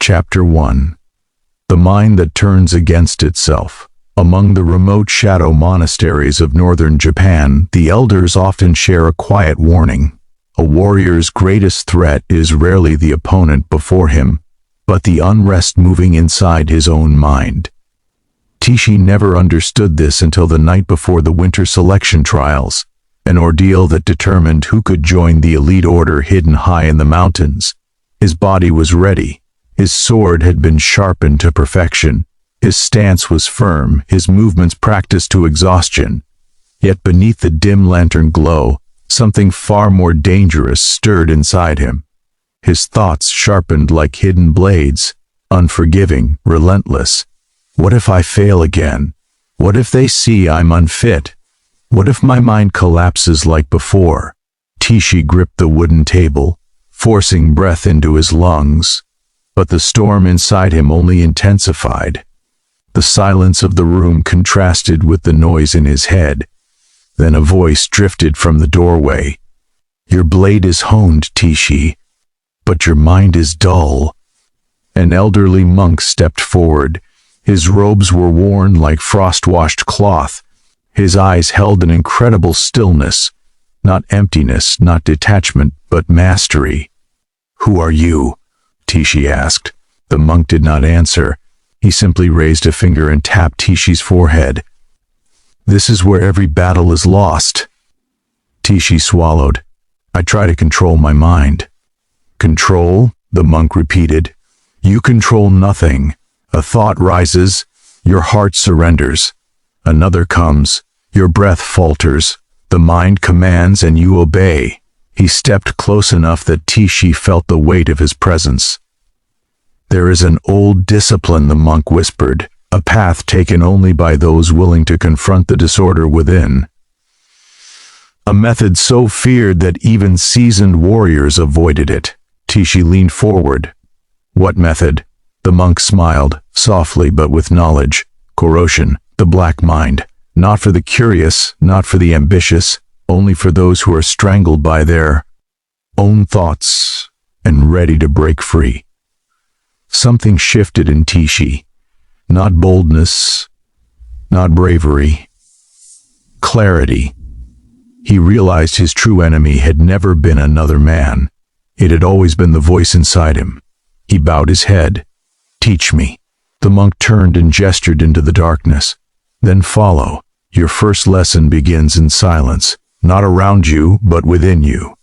Chapter 1. The Mind That Turns Against Itself. Among the remote shadow monasteries of northern Japan, the elders often share a quiet warning. A warrior's greatest threat is rarely the opponent before him, but the unrest moving inside his own mind. Teeshi never understood this until the night before the winter selection trials, an ordeal that determined who could join the elite order hidden high in the mountains. His body was ready. His sword had been sharpened to perfection. His stance was firm, his movements practiced to exhaustion. Yet beneath the dim lantern glow, something far more dangerous stirred inside him. His thoughts sharpened like hidden blades, unforgiving, relentless. What if I fail again? What if they see I'm unfit? What if my mind collapses like before? Teeshi gripped the wooden table, forcing breath into his lungs. But the storm inside him only intensified. The silence of the room contrasted with the noise in his head. Then a voice drifted from the doorway. "Your blade is honed, Teeshi, but your mind is dull." An elderly monk stepped forward. His robes were worn like frost-washed cloth. His eyes held an incredible stillness, not emptiness, not detachment, but mastery. "Who are you?" Teeshi asked. The monk did not answer. He simply raised a finger and tapped Teeshi's forehead. "This is where every battle is lost." Teeshi swallowed. "I try to control my mind." "Control?" the monk repeated. "You control nothing. A thought rises, your heart surrenders. Another comes, your breath falters. The mind commands and you obey." He stepped close enough that Teeshi felt the weight of his presence. "There is an old discipline," the monk whispered, "a path taken only by those willing to confront the disorder within. A method so feared that even seasoned warriors avoided it." Teeshi leaned forward. "What method?" The monk smiled, softly but with knowledge. "Corrosion, the black mind. Not for the curious, not for the ambitious, only for those who are strangled by their own thoughts and ready to break free." Something shifted in Teeshi. Not boldness, not bravery. Clarity. He realized his true enemy had never been another man. It had always been the voice inside him. He bowed his head. "Teach me." The monk turned and gestured into the darkness. "Then follow. Your first lesson begins in silence. Not around you, but within you."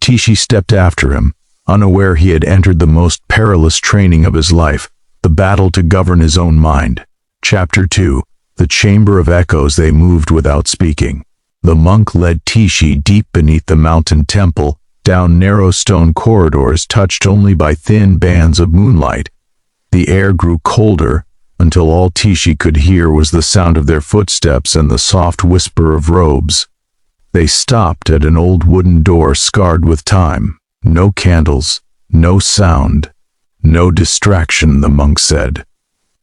Teeshi stepped after him, unaware he had entered the most perilous training of his life, the battle to govern his own mind. Chapter 2. The Chamber of Echoes. They moved without speaking. The monk led Teeshi deep beneath the mountain temple, down narrow stone corridors touched only by thin bands of moonlight. The air grew colder, until all Teeshi could hear was the sound of their footsteps and the soft whisper of robes. They stopped at an old wooden door scarred with time. "No candles, no sound, no distraction," the monk said.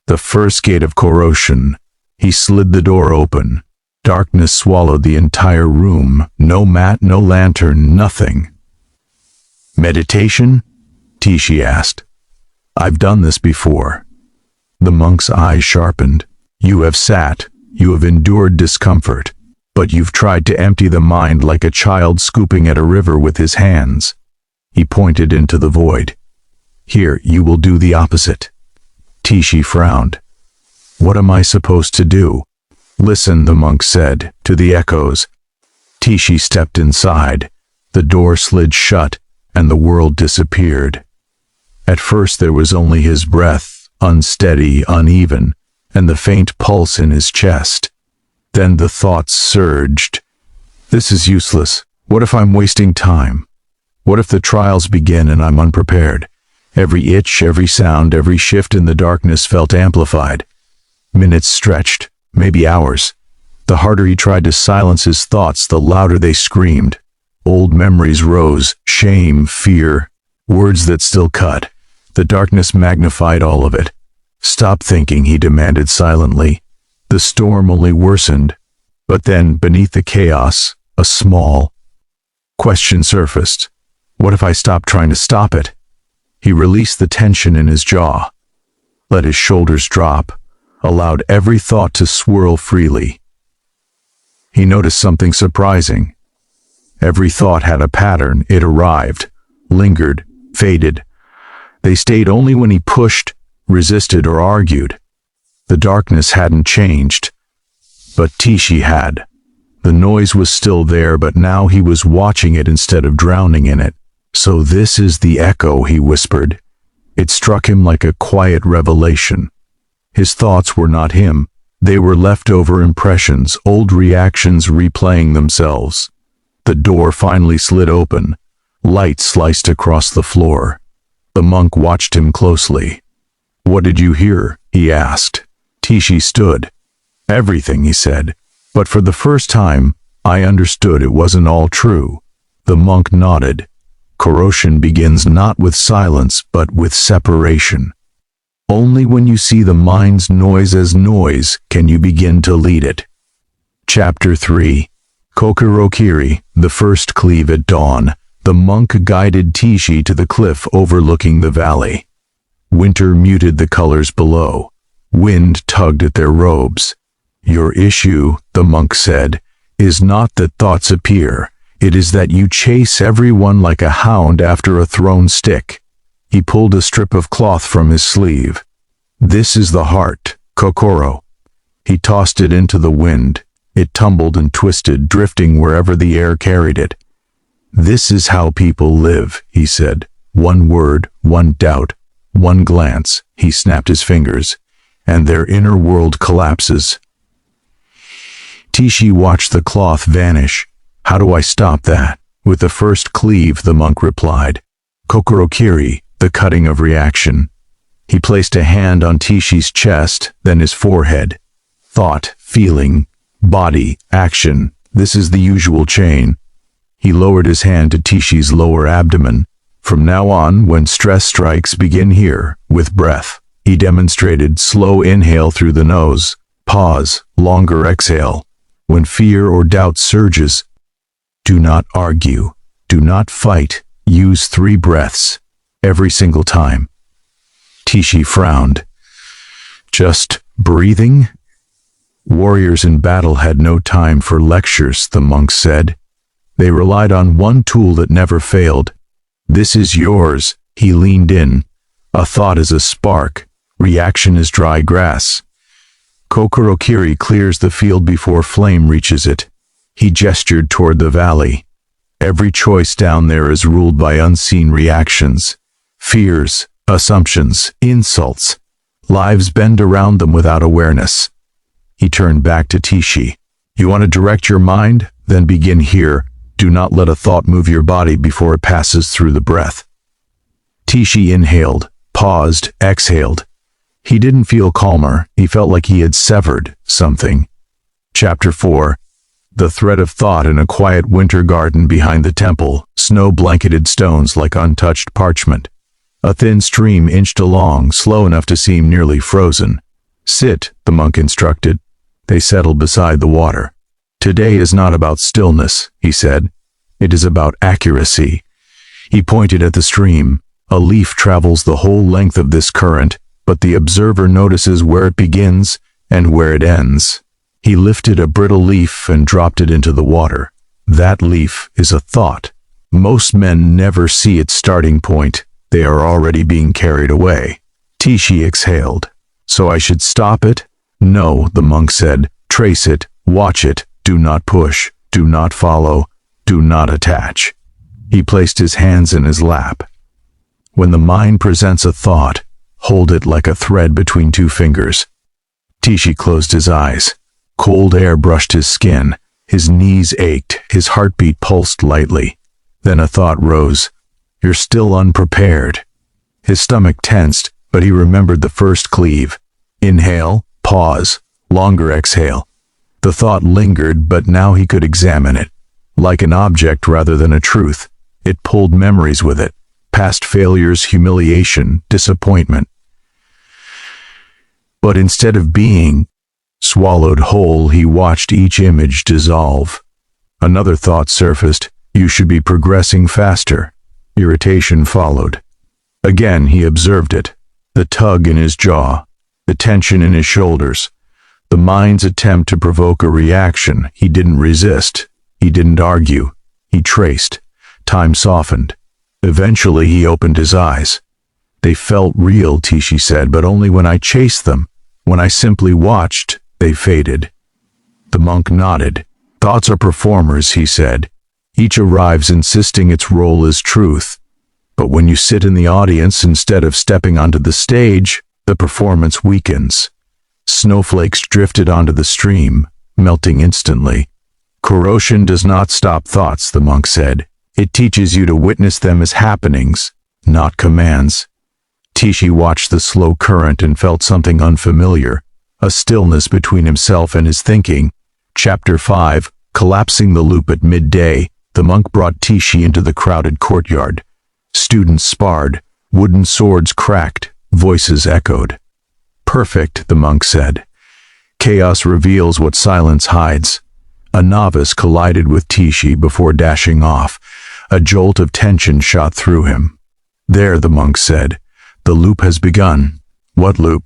"The first gate of Corrosion." He slid the door open. Darkness swallowed the entire room. No mat, no lantern, nothing. "Meditation?" Teeshi asked. "I've done this before." The monk's eyes sharpened. "You have sat, you have endured discomfort, but you've tried to empty the mind like a child scooping at a river with his hands." He pointed into the void. "Here, you will do the opposite." Teeshi frowned. "What am I supposed to do?" "Listen," the monk said, "to the echoes." Teeshi stepped inside. The door slid shut, and the world disappeared. At first there was only his breath, unsteady, uneven, and the faint pulse in his chest. Then the thoughts surged. "This is useless. What if I'm wasting time? What if the trials begin and I'm unprepared?" Every itch, every sound, every shift in the darkness felt amplified. Minutes stretched, maybe hours. The harder he tried to silence his thoughts, the louder they screamed. Old memories rose, shame, fear, words that still cut. The darkness magnified all of it. "Stop thinking," he demanded silently. The storm only worsened. But then, beneath the chaos, a small question surfaced. What if I stopped trying to stop it? He released the tension in his jaw, let his shoulders drop, allowed every thought to swirl freely. He noticed something surprising. Every thought had a pattern. It arrived, lingered, faded. They stayed only when he pushed, resisted, or argued. The darkness hadn't changed, but Teeshi had. The noise was still there, but now he was watching it instead of drowning in it. "So this is the echo," he whispered. It struck him like a quiet revelation. His thoughts were not him. They were leftover impressions, old reactions replaying themselves. The door finally slid open. Light sliced across the floor. The monk watched him closely. "What did you hear?" he asked. Teeshi stood. "Everything," he said. "But for the first time, I understood it wasn't all true." The monk nodded. Corrosion begins not with silence, but with separation. Only when you see the mind's noise as noise can you begin to lead it. Chapter 3. Kokurokiri, the first cleave at dawn. The monk guided Teeshi to the cliff overlooking the valley. Winter muted the colors below. Wind tugged at their robes. "Your issue," the monk said, "is not that thoughts appear. It is that you chase everyone like a hound after a thrown stick." He pulled a strip of cloth from his sleeve. "This is the heart, Kokoro." He tossed it into the wind. It tumbled and twisted, drifting wherever the air carried it. "This is how people live," he said. One word, one doubt, one glance. He snapped his fingers, and their inner world collapses. Teeshi watched the cloth vanish. "How do I stop that?" "With the first cleave," the monk replied. Kokurokiri, the cutting of reaction. He placed a hand on Teeshi's chest, then his forehead. "Thought, feeling, body, action. This is the usual chain." He lowered his hand to Teeshi's lower abdomen. "From now on, when stress strikes, begin here, with breath." He demonstrated slow inhale through the nose, pause, longer exhale. "When fear or doubt surges, do not argue, do not fight, use 3 breaths, every single time." Teeshi frowned. "Just breathing?" "Warriors in battle had no time for lectures," the monk said. "They relied on one tool that never failed. This is yours." He leaned in. "A thought is a spark. Reaction is dry grass. Kokurokiri clears the field before flame reaches it." He gestured toward the valley. "Every choice down there is ruled by unseen reactions. Fears, assumptions, insults. Lives bend around them without awareness." He turned back to Teeshi. "You want to direct your mind? Then begin here. Do not let a thought move your body before it passes through the breath." Teeshi inhaled, paused, exhaled. He didn't feel calmer. He felt like he had severed something. Chapter 4. The thread of thought in a quiet winter garden behind the temple, snow-blanketed stones like untouched parchment. A thin stream inched along, slow enough to seem nearly frozen. "Sit," the monk instructed. They settled beside the water. "Today is not about stillness," he said. "It is about accuracy." He pointed at the stream. "A leaf travels the whole length of this current, but the observer notices where it begins and where it ends." He lifted a brittle leaf and dropped it into the water. "That leaf is a thought. Most men never see its starting point. They are already being carried away." Teeshi exhaled. "So I should stop it?" "No," the monk said. "Trace it, watch it, do not push, do not follow, do not attach." He placed his hands in his lap. "When the mind presents a thought, hold it like a thread between 2 fingers." Teeshi closed his eyes. Cold air brushed his skin. His knees ached. His heartbeat pulsed lightly. Then a thought rose. "You're still unprepared." His stomach tensed, but he remembered the first cleave. Inhale, pause, longer exhale. The thought lingered, but now he could examine it. Like an object rather than a truth. It pulled memories with it. Past failures, humiliation, disappointment. But instead of being swallowed whole, he watched each image dissolve. Another thought surfaced. You should be progressing faster. Irritation followed. Again he observed it, the tug in his jaw, the tension in his shoulders, the mind's attempt to provoke a reaction. He didn't resist, he didn't argue, he traced. Time softened. Eventually he opened his eyes. They felt real, Teeshi said, but only when I chased them. When I simply watched, they faded. The monk nodded. Thoughts are performers, he said. Each arrives insisting its role is truth. But when you sit in the audience instead of stepping onto the stage, the performance weakens. Snowflakes drifted onto the stream, melting instantly. Corrosion does not stop thoughts, the monk said. It teaches you to witness them as happenings, not commands. Teeshi watched the slow current and felt something unfamiliar, a stillness between himself and his thinking. Chapter 5, Collapsing the Loop at midday, the monk brought Teeshi into the crowded courtyard. Students sparred, wooden swords cracked, voices echoed. Perfect, the monk said. Chaos reveals what silence hides. A novice collided with Teeshi before dashing off. A jolt of tension shot through him. There, the monk said. The loop has begun. What loop?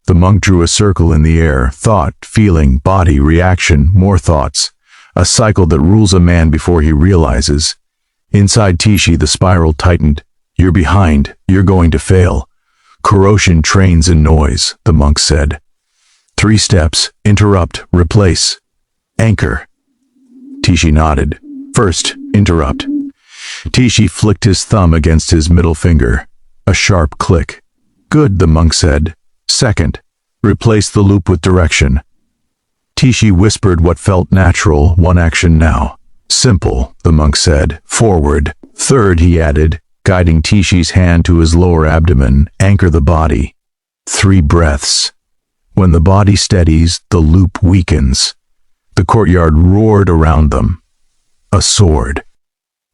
The monk drew a circle in the air. Thought, feeling, body, reaction, more thoughts. A cycle that rules a man before he realizes. Inside Teeshi, the spiral tightened. You're behind. You're going to fail. Corrosion trains in noise, the monk said. 3 steps. Interrupt. Replace. Anchor. Teeshi nodded. First, interrupt. Teeshi flicked his thumb against his middle finger. A sharp click. Good, the monk said. Second, replace the loop with direction. Teeshi whispered what felt natural, one action now. Simple, the monk said. Forward. Third, he added, guiding Teeshi's hand to his lower abdomen, anchor the body. 3 breaths. When the body steadies, the loop weakens. The courtyard roared around them. A sword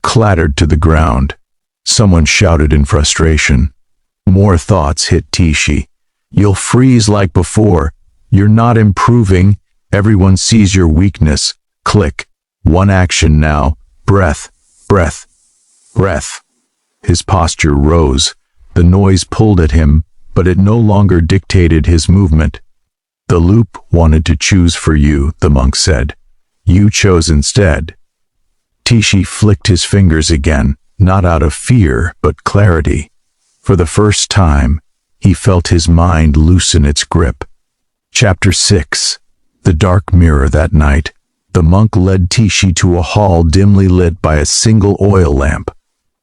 clattered to the ground. Someone shouted in frustration. More thoughts hit Teeshi. You'll freeze like before. You're not improving. Everyone sees your weakness. Click. One action now. Breath. Breath. Breath. His posture rose. The noise pulled at him, but it no longer dictated his movement. The loop wanted to choose for you, the monk said. You chose instead. Teeshi flicked his fingers again, not out of fear, but clarity. For the first time, he felt his mind loosen its grip. Chapter 6. The dark mirror that night. The monk led Teeshi to a hall dimly lit by a single oil lamp.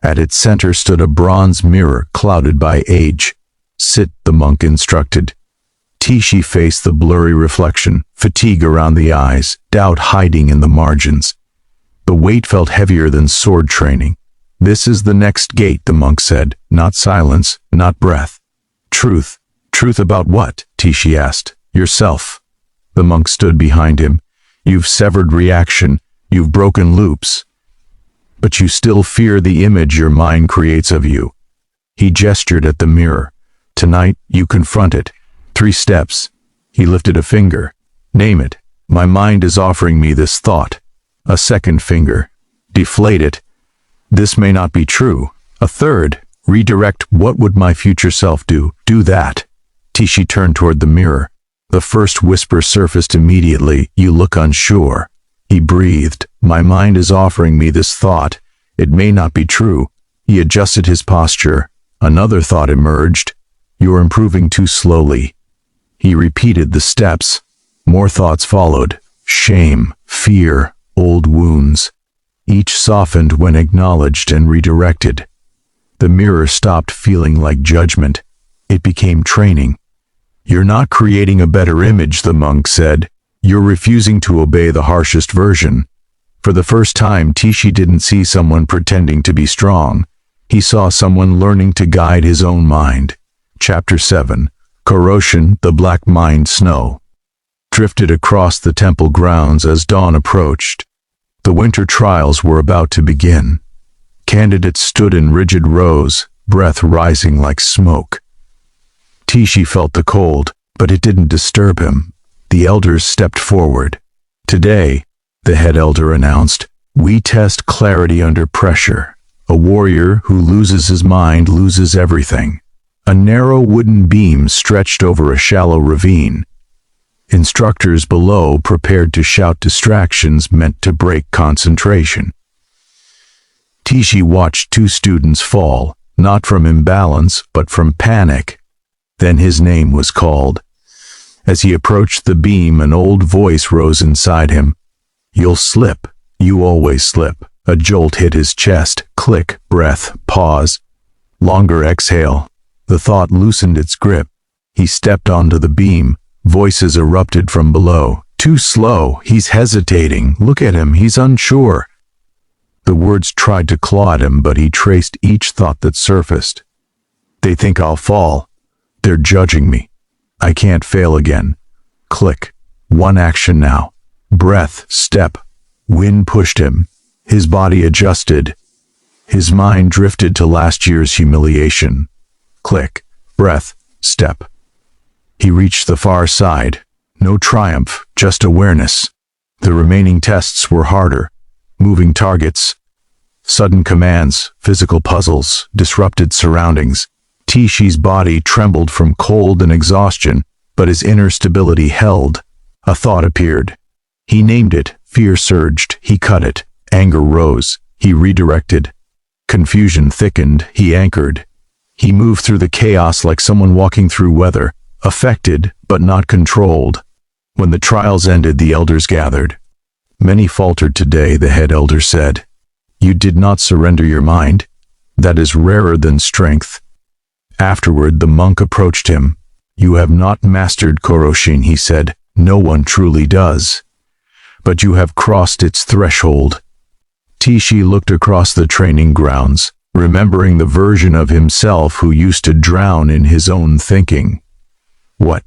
At its center stood a bronze mirror clouded by age. Sit, the monk instructed. Teeshi faced the blurry reflection, fatigue around the eyes, doubt hiding in the margins. The weight felt heavier than sword training. This is the next gate, the monk said. Not silence, not breath. Truth. Truth about what? Teeshi asked. Yourself. The monk stood behind him. You've severed reaction. You've broken loops. But you still fear the image your mind creates of you. He gestured at the mirror. Tonight, you confront it. 3 steps. He lifted a finger. Name it. My mind is offering me this thought. A second finger. Deflate it. This may not be true. A third. Redirect. What would my future self do? Do that. Teeshi turned toward the mirror. The first whisper surfaced immediately. You look unsure. He breathed. My mind is offering me this thought. It may not be true. He adjusted his posture. Another thought emerged. You're improving too slowly. He repeated the steps. More thoughts followed. Shame, fear, old wounds. Each softened when acknowledged and redirected. The mirror stopped feeling like judgment. It became training. You're not creating a better image, the monk said. You're refusing to obey the harshest version. For the first time, Teeshi didn't see someone pretending to be strong. He saw someone learning to guide his own mind. Chapter 7. Corrosion, the black mind snow. Drifted across the temple grounds as dawn approached. The winter trials were about to begin. Candidates stood in rigid rows, breath rising like smoke. Teeshi felt the cold, but it didn't disturb him. The elders stepped forward. Today, the head elder announced, we test clarity under pressure. A warrior who loses his mind loses everything. A narrow wooden beam stretched over a shallow ravine. Instructors below prepared to shout distractions meant to break concentration. Teeshi watched two students fall, not from imbalance, but from panic. Then his name was called. As he approached the beam, an old voice rose inside him. "You'll slip. You always slip." A jolt hit his chest. Click, breath, pause. Longer exhale. The thought loosened its grip. He stepped onto the beam. Voices erupted from below. "Too slow. He's hesitating. Look at him. He's unsure." The words tried to claw at him, but he traced each thought that surfaced. "They think I'll fall. They're judging me. I can't fail again." Click. One action now. Breath, step. Wind pushed him. His body adjusted. His mind drifted to last year's humiliation. Click. Breath, step. He reached the far side. No triumph, just awareness. The remaining tests were harder. Moving targets, sudden commands, physical puzzles, disrupted surroundings. Teeshi's body trembled from cold and exhaustion, but his inner stability held. A thought appeared. He named it. Fear surged. He cut it. Anger rose. He redirected. Confusion thickened. He anchored. He moved through the chaos like someone walking through weather, affected but not controlled. When the trials ended, the elders gathered. "Many faltered today," the head elder said. "You did not surrender your mind. That is rarer than strength." Afterward, the monk approached him. "You have not mastered Corrosion," he said. "No one truly does. But you have crossed its threshold." Teeshi looked across the training grounds, remembering the version of himself who used to drown in his own thinking. "What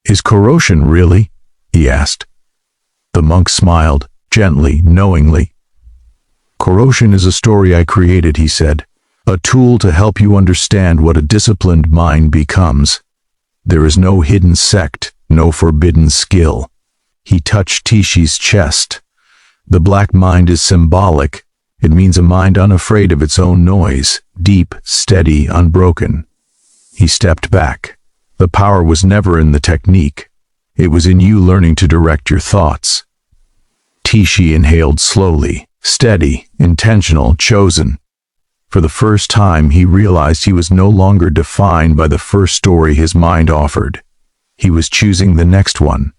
is Corrosion really?" he asked. The monk smiled, gently, knowingly. "Corrosion is a story I created," he said. "A tool to help you understand what a disciplined mind becomes. There is no hidden sect, no forbidden skill." He touched Teeshi's chest. "The black mind is symbolic. It means a mind unafraid of its own noise, deep, steady, unbroken." He stepped back. The power was never in the technique. It was in you learning to direct your thoughts. Teeshi inhaled slowly, steady, intentional, chosen. For the first time, he realized he was no longer defined by the first story his mind offered. He was choosing the next one.